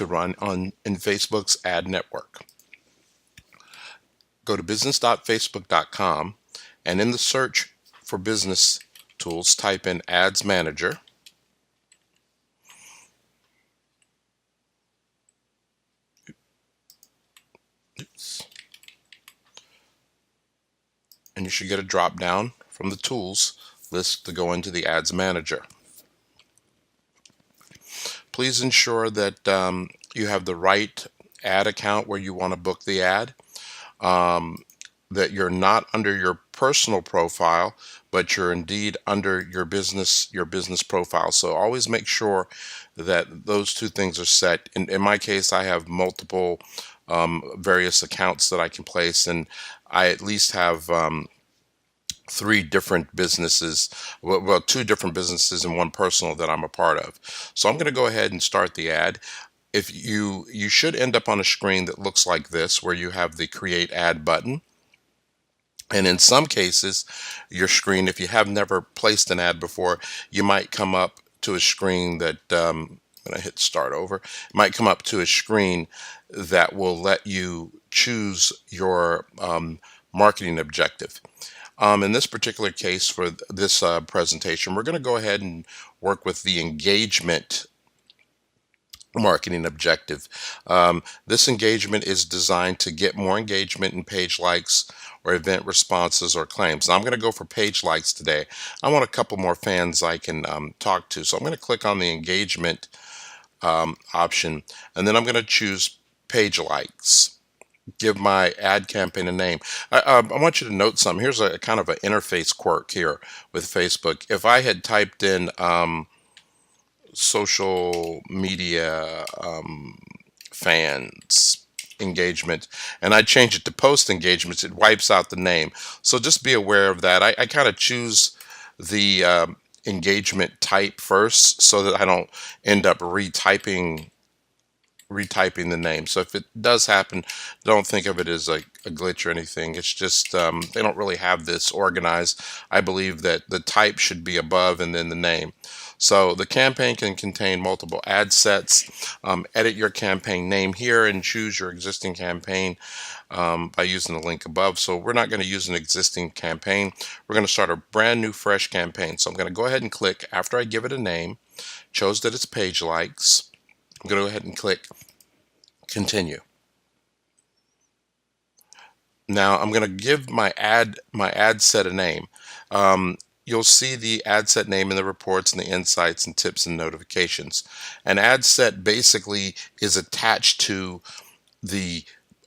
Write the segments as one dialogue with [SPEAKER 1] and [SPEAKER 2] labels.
[SPEAKER 1] to run in Facebook's ad network. Go to business.facebook.com, and in the search for business tools, type in Ads Manager. And you should get a drop down from the tools list to go into the Ads Manager. Please ensure that you have the right ad account where you want to book the ad, that you're not under your personal profile, but you're indeed under your business profile. So always make sure that those two things are set. In my case, I have multiple various accounts that I can place, and I at least have three different businesses, well, two different businesses and one personal that I'm a part of. So I'm going to go ahead and start the ad. If you should end up on a screen that looks like this, where you have the create ad button. And in some cases, your screen, if you have never placed an ad before, you might come up to a screen that, when I hit start over, it might come up to a screen that will let you choose your marketing objective. In this particular case, for this presentation, we're going to go ahead and work with the engagement marketing objective. This engagement is designed to get more engagement in page likes or event responses or claims. Now I'm going to go for page likes today. I want a couple more fans I can talk to. So I'm going to click on the engagement option, and then I'm going to choose page likes. Give my ad campaign a name. I want you to note something. Here's a kind of an interface quirk here with Facebook. If I had typed in social media fans engagement and I change it to post engagements, it wipes out the name. So just be aware of that. I kind of choose the engagement type first so that I don't end up retyping the name. So if it does happen, don't think of it as a glitch or anything. It's just they don't really have this organized. I believe that the type should be above and then the name. So the campaign can contain multiple ad sets. Edit your campaign name here and choose your existing campaign by using the link above. So we're not going to use an existing campaign. We're going to start a brand new fresh campaign. So I'm going to go ahead and click, after I give it a name, chose that it's page likes. I'm going to go ahead and click continue. Now I'm going to give my ad set a name. You'll see the ad set name in the reports and the insights and tips and notifications. An ad set basically is attached to the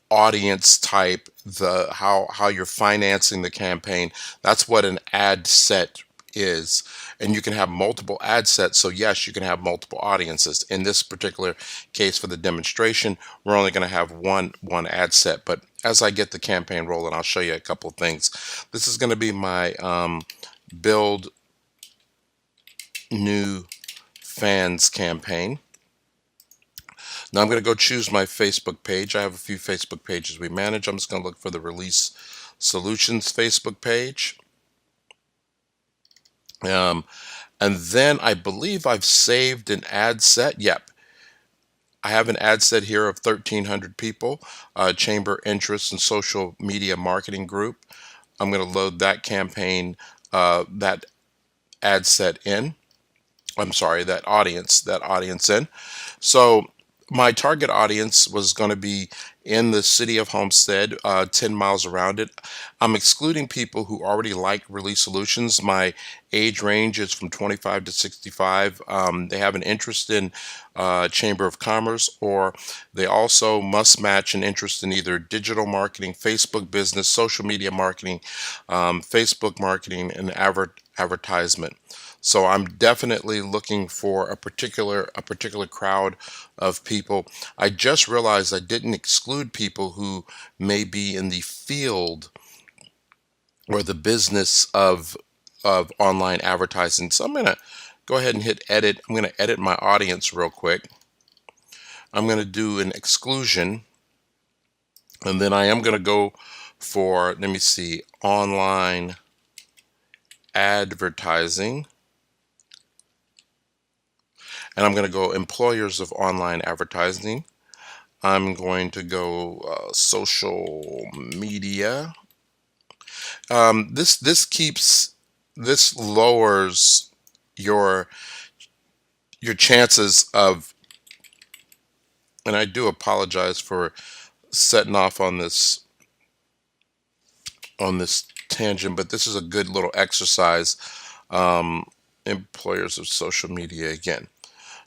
[SPEAKER 1] audience type, the how you're financing the campaign. That's what an ad set is. And you can have multiple ad sets, so yes, you can have multiple audiences. In this particular case for the demonstration, we're only going to have one ad set, but as I get the campaign rolling, I'll show you a couple of things. This is going to be my build new fans campaign. Now I'm going to go choose my Facebook page. I have a few Facebook pages we manage. I'm just going to look for the Release Solutions Facebook page. And then I believe I've saved an ad set. Yep. I have an ad set here of 1,300 people, Chamber Interest and Social Media Marketing Group. I'm going to load that campaign, that ad set in. I'm sorry, that audience in. So my target audience was going to be in the city of Homestead, 10 miles around it. I'm excluding people who already like Release Solutions. My age range is from 25 to 65. They have an interest in Chamber of Commerce, or they also must match an interest in either digital marketing, Facebook business, social media marketing, Facebook marketing, and advertisement. So I'm definitely looking for a particular crowd of people. I just realized I didn't exclude people who may be in the field or the business of online advertising. So I'm going to go ahead and hit edit. I'm going to edit my audience real quick. I'm going to do an exclusion, and then I am going to go for, let me see, online advertising. and I'm going to go employers of online advertising. I'm going to go social media. This lowers your your chances of, and I do apologize for setting off on this tangent, but this is a good little exercise. Um, Employers of social media again.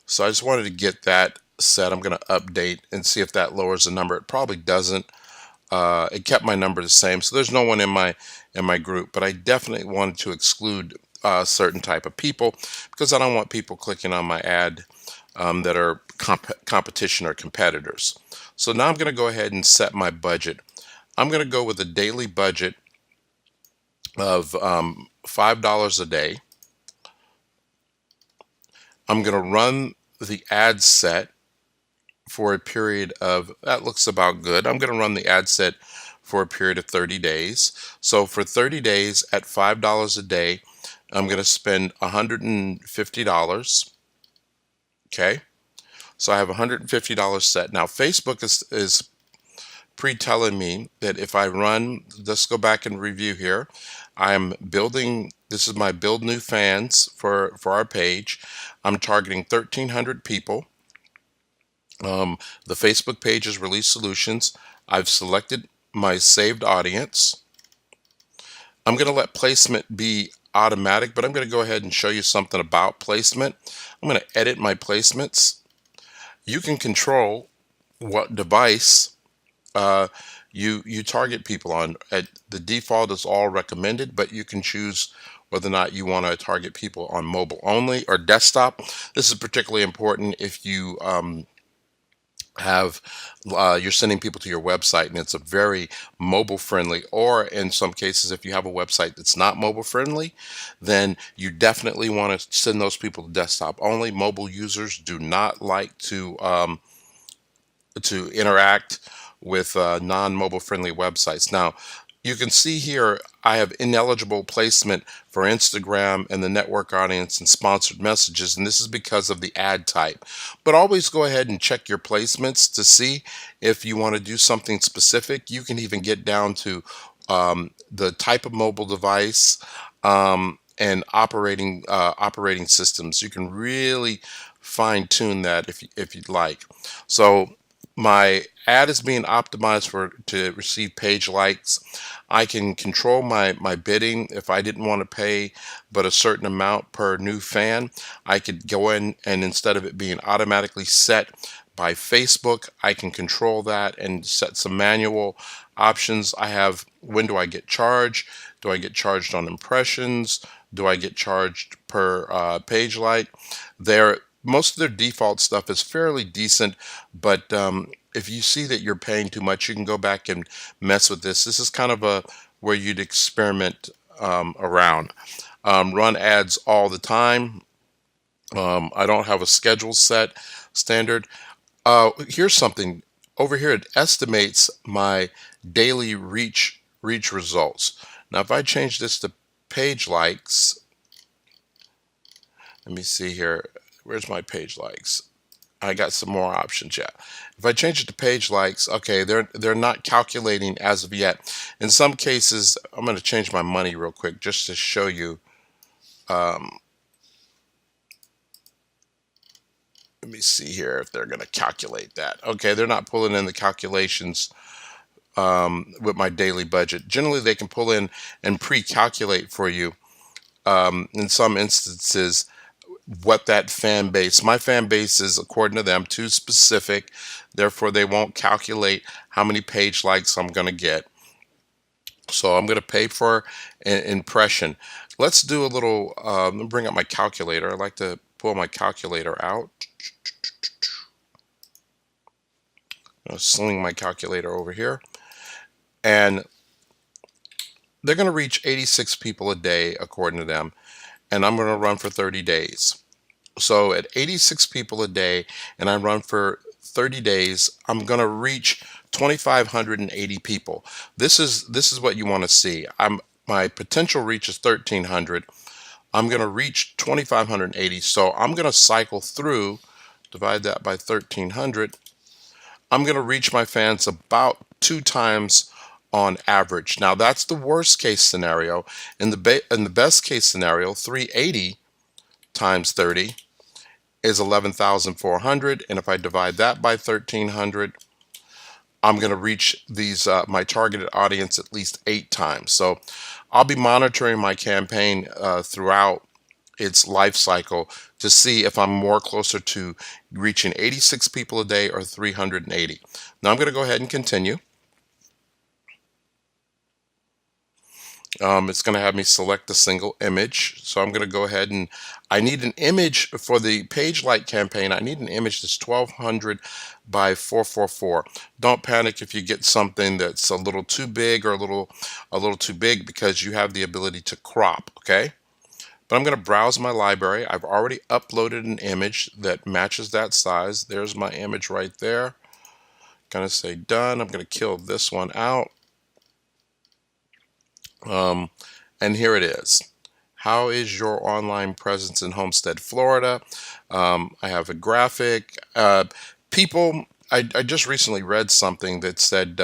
[SPEAKER 1] So I just wanted to get that set. I'm going to update and see if that lowers the number. It probably doesn't. It kept my number the same, so there's no one in my group. But I definitely wanted to exclude certain type of people because I don't want people clicking on my ad that are competition or competitors. So now I'm going to go ahead and set my budget. I'm going to go with a daily budget of $5 a day. I'm going to run the ad set for a period of, that looks about good. I'm going to run the ad set for a period of 30 days. So for 30 days at $5 a day, I'm going to spend $150. Okay. So I have $150 set. Now Facebook is pre-telling me that if I run, let's go back and review here. I'm building, this is my build new fans for our page. I'm targeting 1,300 people. The Facebook page is Release Solutions. I've selected my saved audience. I'm going to let placement be automatic, but I'm going to go ahead and show you something about placement. I'm going to edit my placements. You can control what device you target people on. The default is all recommended, but you can choose whether or not you want to target people on mobile only or desktop. This is particularly important if you have you're sending people to your website and it's a very mobile friendly, or in some cases if you have a website that's not mobile friendly, then you definitely want to send those people to desktop only. Mobile users do not like to interact with non-mobile friendly websites. Now, you can see here I have ineligible placement for Instagram and the network audience and sponsored messages, and this is because of the ad type. But always go ahead and check your placements to see if you want to do something specific. You can even get down to the type of mobile device and operating systems. You can really fine tune that if you'd like. So my ad is being optimized for to receive page likes. I can control my bidding. If I didn't want to pay but a certain amount per new fan, I could go in and instead of it being automatically set by Facebook, I can control that and set some manual options. I have, when do I get charged? Do I get charged on impressions? Do I get charged per page like? Most of their default stuff is fairly decent, but if you see that you're paying too much, you can go back and mess with this. This is kind of a where you'd experiment around. Run ads all the time. I don't have a schedule set standard. Here's something over here. It estimates my daily reach results. Now, if I change this to page likes, let me see here. Where's my page likes? I got some more options yet. If I change it to page likes, okay, they're not calculating as of yet. In some cases, I'm going to change my money real quick just to show you. Let me see here if they're going to calculate that. Okay, they're not pulling in the calculations with my daily budget. Generally, they can pull in and pre-calculate for you in some instances what that fan base, my fan base is, according to them, too specific. Therefore, they won't calculate how many page likes I'm going to get. So I'm going to pay for an impression. Let's do a little, let me bring up my calculator. I like to pull my calculator out. I'm sling my calculator over here. And they're going to reach 86 people a day, according to them. And I'm going to run for 30 days. So at 86 people a day, and I run for 30 days, I'm going to reach 2,580 people. This is what you want to see. My potential reach is 1,300. I'm going to reach 2,580. So I'm going to cycle through, divide that by 1,300. I'm going to reach my fans about 2 times on average. Now that's the worst case scenario. In the best case scenario, 380 times 30 is 11,400, and if I divide that by 1,300, I'm going to reach these my targeted audience at least 8 times. So I'll be monitoring my campaign throughout its life cycle to see if I'm more closer to reaching 86 people a day or 380. Now I'm going to go ahead and continue. It's going to have me select a single image. So I'm going to go ahead and I need an image for the page light campaign. I need an image that's 1200 by 444. Don't panic if you get something that's a little too big or a little too big, because you have the ability to crop, okay? But I'm going to browse my library. I've already uploaded an image that matches that size. There's my image right there. Going to say done. I'm going to kill this one out. And here it is. How is your online presence in Homestead, Florida? I have a graphic. I just recently read something that said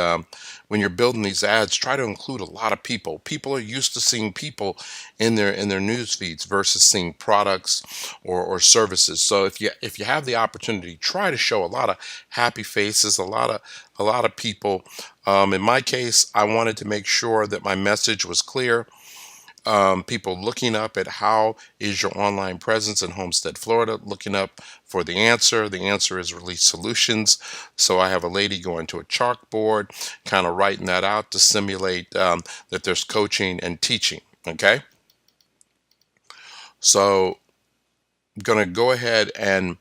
[SPEAKER 1] when you're building these ads, try to include a lot of people. People are used to seeing people in their news feeds versus seeing products or services. So if you have the opportunity, try to show a lot of happy faces, a lot of people. In my case, I wanted to make sure that my message was clear. People looking up at how is your online presence in Homestead, Florida, looking up for the answer. The answer is Release Solutions. So I have a lady going to a chalkboard, kind of writing that out to simulate that there's coaching and teaching. Okay. So I'm going to go ahead and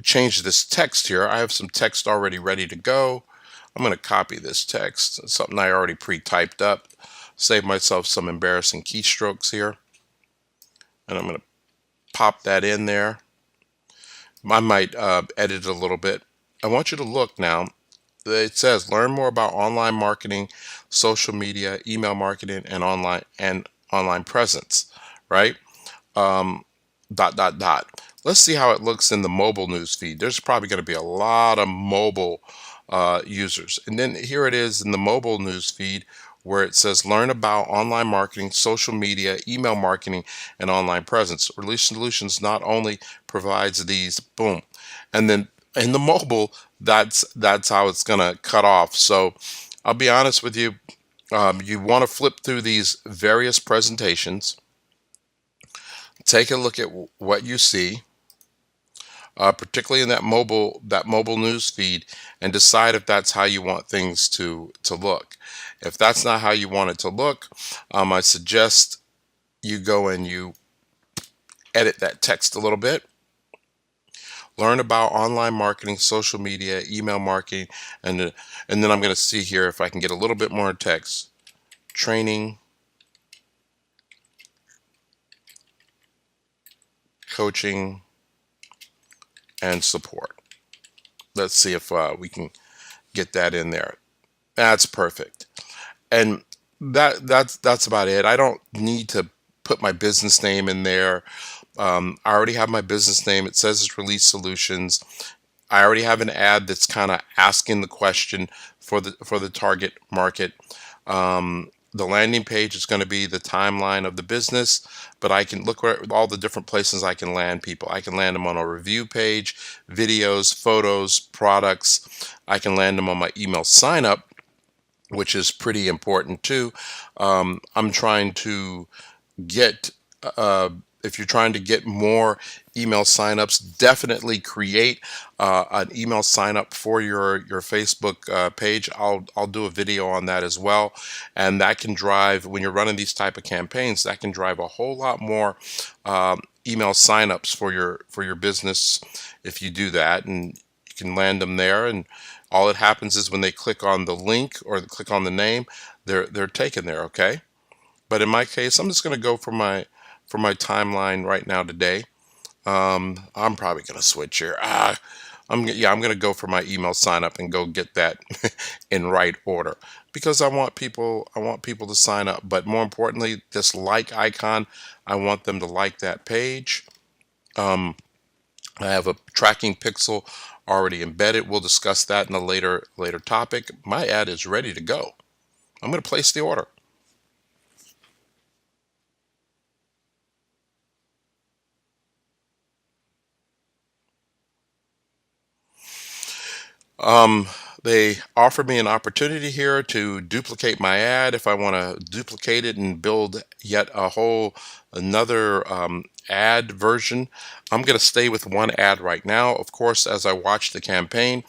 [SPEAKER 1] change this text here. I have some text already ready to go. I'm going to copy this text, something I already pre-typed up, save myself some embarrassing keystrokes here, and I'm going to pop that in there. I might edit it a little bit. I want you to look now. It says learn more about online marketing, social media, email marketing, and online presence, right? Dot dot dot. Let's see how it looks in the mobile news feed. There's probably going to be a lot of mobile users. And then here it is in the mobile news feed where it says learn about online marketing, social media, email marketing, and online presence. Release Solutions not only provides these, boom, and then in the mobile, that's how it's going to cut off. So I'll be honest with you. You want to flip through these various presentations, take a look at what you see, particularly in that mobile news feed, and decide if that's how you want things to look. If that's not how you want it to look, I suggest you go and you edit that text a little bit. Learn about online marketing, social media, email marketing, and then I'm going to see here if I can get a little bit more text. Training, coaching, and support. Let's see if we can get that in there. That's perfect. And that's about it. I don't need to put my business name in there. I already have my business name. It says it's Release Solutions. I already have an ad that's kind of asking the question for the target market. The landing page is going to be the timeline of the business, but I can look at all the different places I can land people. I can land them on a review page, videos, photos, products. I can land them on my email sign up, which is pretty important too. I'm trying to get if you're trying to get more email signups, definitely create an email sign up for your Facebook page. I'll do a video on that as well, and that can drive, when you're running these type of campaigns, that can drive a whole lot more email signups for your business if you do that, and you can land them there, and all that happens is when they click on the link or click on the name, they're taken there. Okay. But in my case, I'm just going to go for my timeline right now today. I'm probably going to switch here. I'm gonna go for my email sign up and go get that in right order, because I want people to sign up. But more importantly, this like icon, I want them to like that page. Um, I have a tracking pixel already embedded. We'll discuss that in a later topic. My ad is ready to go. I'm going to place the order. Um, they offered me an opportunity here to duplicate my ad. If I want to duplicate it and build yet a whole another ad version, I'm going to stay with one ad right now. Of course, as I watch the campaign,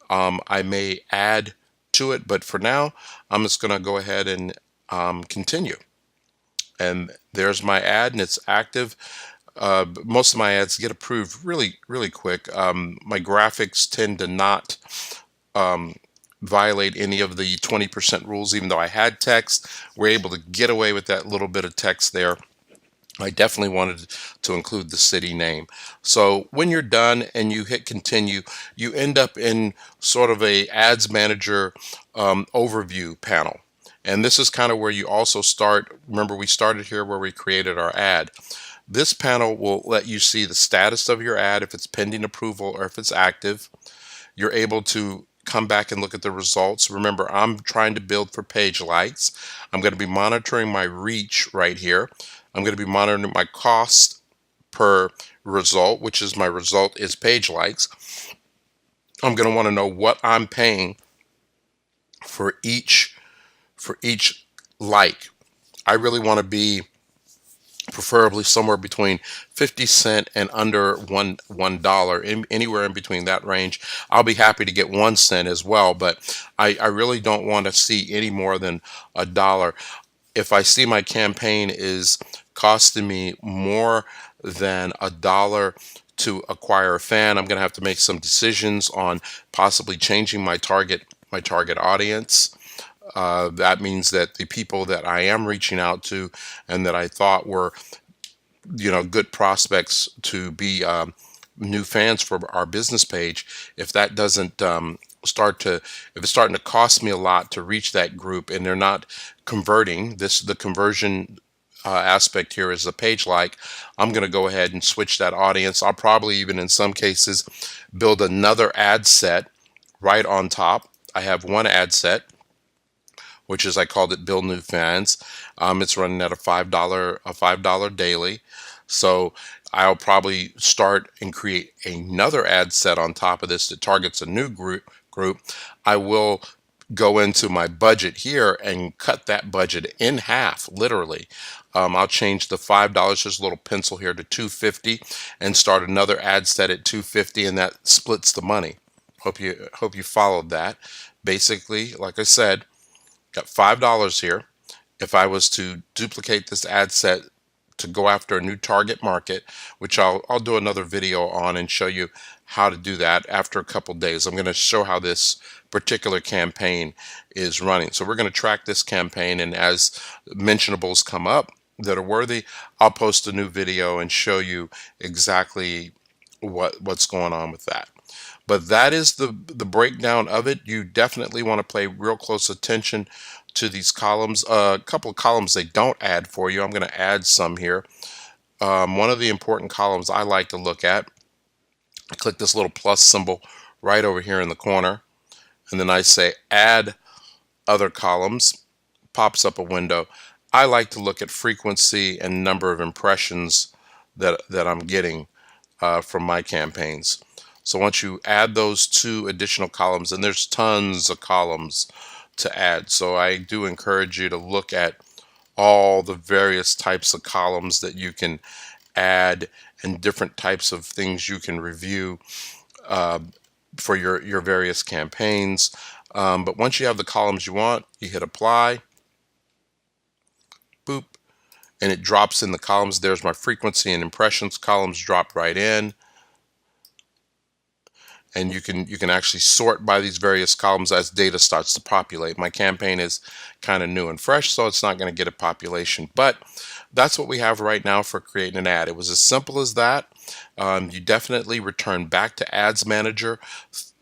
[SPEAKER 1] I may add to it, but for now, I'm just going to go ahead and continue. And there's my ad, and it's active. Most of my ads get approved really quick. My graphics tend to not um, violate any of the 20% rules, even though I had text. We're able to get away with that little bit of text there. I definitely wanted to include the city name. So when you're done and you hit continue, you end up in sort of a ads manager overview panel. And this is kind of where you also start. Remember, we started here where we created our ad. This panel will let you see the status of your ad, if it's pending approval or if it's active. You're able to come back and look at the results. Remember, I'm trying to build for page likes. I'm going to be monitoring my reach right here. I'm going to be monitoring my cost per result, which is my result is page likes. I'm going to want to know what I'm paying for each like. I really want to be preferably somewhere between 50 cents and under $1, anywhere in between that range. I'll be happy to get 1 cent as well, but I really don't want to see any more than $1. If I see my campaign is costing me more than $1 to acquire a fan, I'm going to have to make some decisions on possibly changing my target audience. That means that the people that I am reaching out to and that I thought were, good prospects to be new fans for our business page, if that doesn't if it's starting to cost me a lot to reach that group and they're not converting, the conversion aspect here is the page like, I'm going to go ahead and switch that audience. I'll probably even in some cases build another ad set right on top. I have one ad set, which is, I called it Build New Fans. It's running at a $5 daily. So I'll probably start and create another ad set on top of this that targets a new group. I will go into my budget here and cut that budget in half, literally. I'll change the $5, just a little pencil here, to $2.50 and start another ad set at $2.50, and that splits the money. Hope you followed that. Basically, like I said, got $5 here. If I was to duplicate this ad set to go after a new target market, which I'll do another video on and show you how to do that after a couple days. I'm going to show how this particular campaign is running. So we're going to track this campaign, and as mentionables come up that are worthy, I'll post a new video and show you exactly what's going on with that. But that is the breakdown of it. You definitely want to pay real close attention to these columns. A couple of columns they don't add for you. I'm going to add some here. One of the important columns I like to look at, I click this little plus symbol right over here in the corner, and then I say add other columns. Pops up a window. I like to look at frequency and number of impressions that I'm getting from my campaigns. So once you add those two additional columns, and there's tons of columns to add, so I do encourage you to look at all the various types of columns that you can add and different types of things you can review uh, for your various campaigns. But once you have the columns you want, you hit apply, boop, and it drops in the columns. There's my frequency and impressions columns dropped right in. and you can actually sort by these various columns as data starts to populate. My campaign is kind of new and fresh, so it's not going to get a population, but that's what we have right now for creating an ad. It was as simple as that. You definitely return back to Ads Manager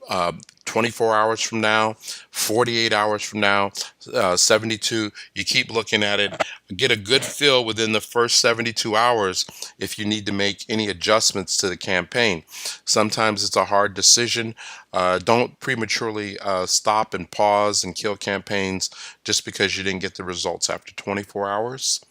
[SPEAKER 1] uh, 24 hours from now, 48 hours from now, 72. You keep looking at it, get a good feel within the first 72 hours if you need to make any adjustments to the campaign. Sometimes it's a hard decision. Don't prematurely stop and pause and kill campaigns just because you didn't get the results after 24 hours.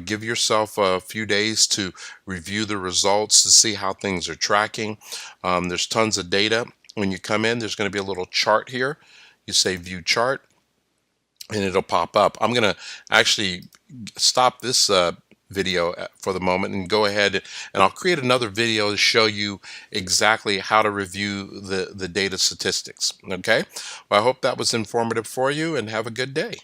[SPEAKER 1] Give yourself a few days to review the results to see how things are tracking. There's tons of data. When you come in, there's going to be a little chart here. You say view chart and it'll pop up. I'm going to actually stop this video for the moment and go ahead and I'll create another video to show you exactly how to review the data statistics. Okay, well, I hope that was informative for you and have a good day.